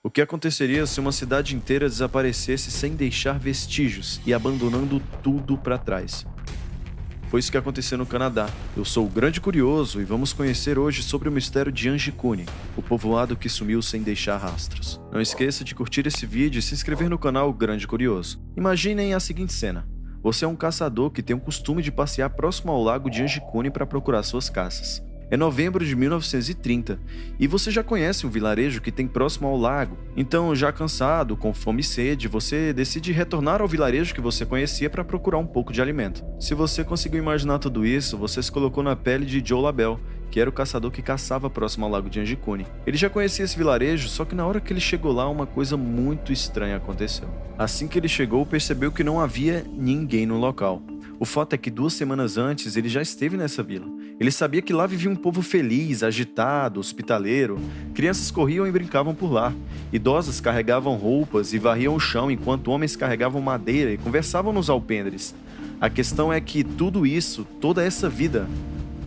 O que aconteceria se uma cidade inteira desaparecesse sem deixar vestígios e abandonando tudo para trás? Foi isso que aconteceu no Canadá. Eu sou o Grande Curioso e vamos conhecer hoje sobre o mistério de Anjikuni, o povoado que sumiu sem deixar rastros. Não esqueça de curtir esse vídeo e se inscrever no canal Grande Curioso. Imaginem a seguinte cena. Você é um caçador que tem o costume de passear próximo ao lago de Anjikuni para procurar suas caças. É novembro de 1930 e você já conhece um vilarejo que tem próximo ao lago. Então, já cansado, com fome e sede, você decide retornar ao vilarejo que você conhecia para procurar um pouco de alimento. Se você conseguiu imaginar tudo isso, você se colocou na pele de Joe Labelle, que era o caçador que caçava próximo ao lago de Anjikuni. Ele já conhecia esse vilarejo, só que na hora que ele chegou lá, uma coisa muito estranha aconteceu. Assim que ele chegou, percebeu que não havia ninguém no local. O fato é que 2 semanas antes ele já esteve nessa vila. Ele sabia que lá vivia um povo feliz, agitado, hospitaleiro. Crianças corriam e brincavam por lá. Idosas carregavam roupas e varriam o chão enquanto homens carregavam madeira e conversavam nos alpendres. A questão é que tudo isso, toda essa vida,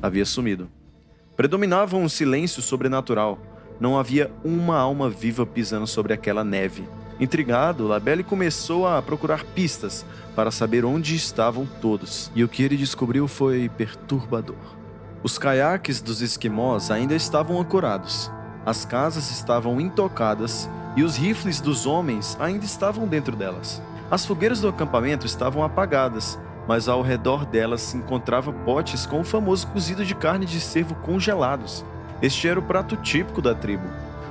havia sumido. Predominava um silêncio sobrenatural. Não havia uma alma viva pisando sobre aquela neve. Intrigado, Labelle começou a procurar pistas para saber onde estavam todos. E o que ele descobriu foi perturbador. Os caiaques dos esquimós ainda estavam ancorados. As casas estavam intocadas e os rifles dos homens ainda estavam dentro delas. As fogueiras do acampamento estavam apagadas, mas ao redor delas se encontravam potes com o famoso cozido de carne de cervo congelados. Este era o prato típico da tribo.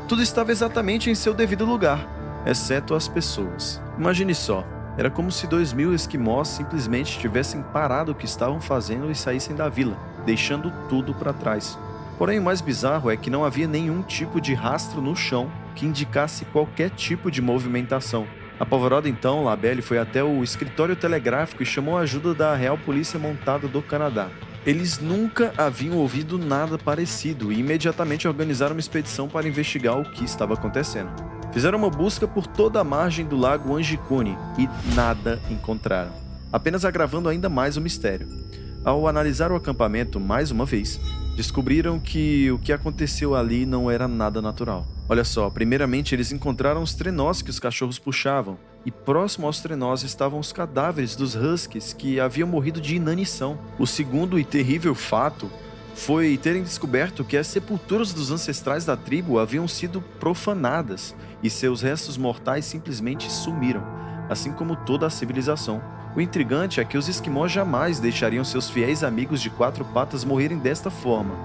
Tudo estava exatamente em seu devido lugar, exceto as pessoas. Imagine só, era como se 2.000 esquimós simplesmente tivessem parado o que estavam fazendo e saíssem da vila, deixando tudo para trás. Porém, o mais bizarro é que não havia nenhum tipo de rastro no chão que indicasse qualquer tipo de movimentação. Apavorado então, Labelle foi até o escritório telegráfico e chamou a ajuda da Real Polícia Montada do Canadá. Eles nunca haviam ouvido nada parecido e imediatamente organizaram uma expedição para investigar o que estava acontecendo. Fizeram uma busca por toda a margem do lago Anjikuni e nada encontraram, apenas agravando ainda mais o mistério. Ao analisar o acampamento mais uma vez, descobriram que o que aconteceu ali não era nada natural. Olha só, primeiramente eles encontraram os trenós que os cachorros puxavam, e próximo aos trenós estavam os cadáveres dos huskies que haviam morrido de inanição. O segundo e terrível fato foi terem descoberto que as sepulturas dos ancestrais da tribo haviam sido profanadas e seus restos mortais simplesmente sumiram, assim como toda a civilização. O intrigante é que os esquimós jamais deixariam seus fiéis amigos de 4 patas morrerem desta forma,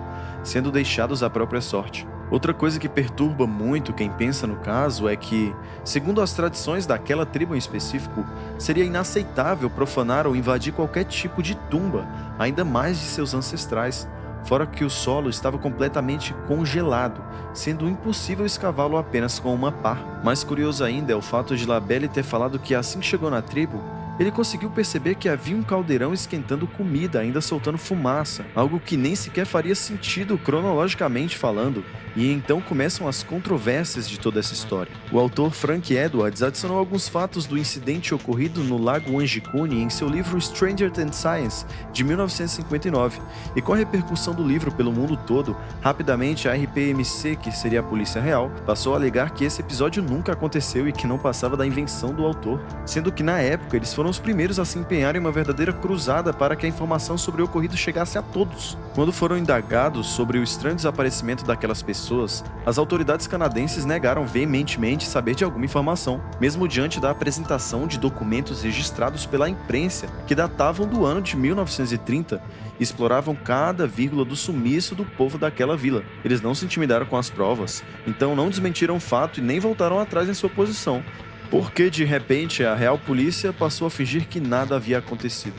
sendo deixados à própria sorte. Outra coisa que perturba muito quem pensa no caso é que, segundo as tradições daquela tribo em específico, seria inaceitável profanar ou invadir qualquer tipo de tumba, ainda mais de seus ancestrais. Fora que o solo estava completamente congelado, sendo impossível escavá-lo apenas com uma pá. Mais curioso ainda é o fato de Labelle ter falado que assim que chegou na tribo, ele conseguiu perceber que havia um caldeirão esquentando comida, ainda soltando fumaça, algo que nem sequer faria sentido cronologicamente falando, e então começam as controvérsias de toda essa história. O autor Frank Edwards adicionou alguns fatos do incidente ocorrido no lago Anjikuni em seu livro Stranger Than Science, de 1959, e com a repercussão do livro pelo mundo todo, rapidamente a RPMC, que seria a Polícia Real, passou a alegar que esse episódio nunca aconteceu e que não passava da invenção do autor, sendo que na época eles foram os primeiros a se empenhar em uma verdadeira cruzada para que a informação sobre o ocorrido chegasse a todos. Quando foram indagados sobre o estranho desaparecimento daquelas pessoas, as autoridades canadenses negaram veementemente saber de alguma informação, mesmo diante da apresentação de documentos registrados pela imprensa que datavam do ano de 1930 e exploravam cada vírgula do sumiço do povo daquela vila. Eles não se intimidaram com as provas, então não desmentiram o fato e nem voltaram atrás em sua posição, porque de repente a Real Polícia passou a fingir que nada havia acontecido.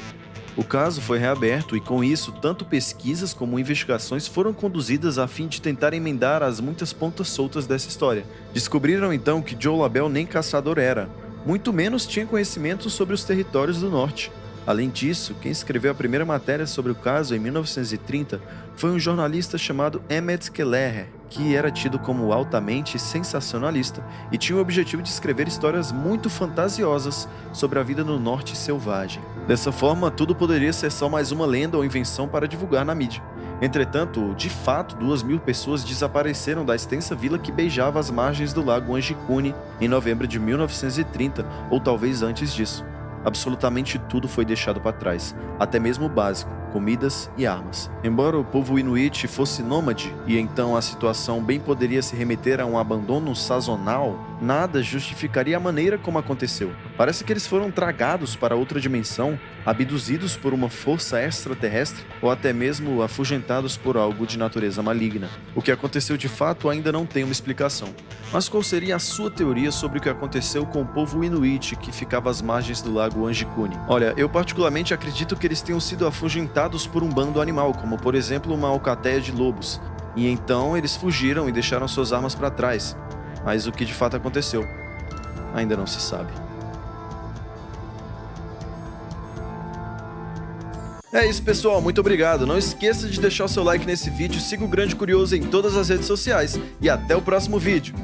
O caso foi reaberto e com isso tanto pesquisas como investigações foram conduzidas a fim de tentar emendar as muitas pontas soltas dessa história. Descobriram então que Joe Labelle nem caçador era, muito menos tinha conhecimento sobre os territórios do norte. Além disso, quem escreveu a primeira matéria sobre o caso em 1930 foi um jornalista chamado Emmett Kelleher, que era tido como altamente sensacionalista e tinha o objetivo de escrever histórias muito fantasiosas sobre a vida no norte selvagem. Dessa forma, tudo poderia ser só mais uma lenda ou invenção para divulgar na mídia. Entretanto, de fato, 2.000 pessoas desapareceram da extensa vila que beijava as margens do lago Angicune em novembro de 1930, ou talvez antes disso. Absolutamente tudo foi deixado para trás, até mesmo o básico, comidas e armas. Embora o povo inuit fosse nômade, e então a situação bem poderia se remeter a um abandono sazonal, nada justificaria a maneira como aconteceu. Parece que eles foram tragados para outra dimensão, abduzidos por uma força extraterrestre, ou até mesmo afugentados por algo de natureza maligna. O que aconteceu de fato ainda não tem uma explicação. Mas qual seria a sua teoria sobre o que aconteceu com o povo inuit que ficava às margens do lago Angicune? Olha, eu particularmente acredito que eles tenham sido afugentados por um bando animal, como por exemplo uma alcateia de lobos. E então eles fugiram e deixaram suas armas para trás. Mas o que de fato aconteceu, ainda não se sabe. É isso, pessoal, muito obrigado. Não esqueça de deixar o seu like nesse vídeo, siga o Grande Curioso em todas as redes sociais e até o próximo vídeo.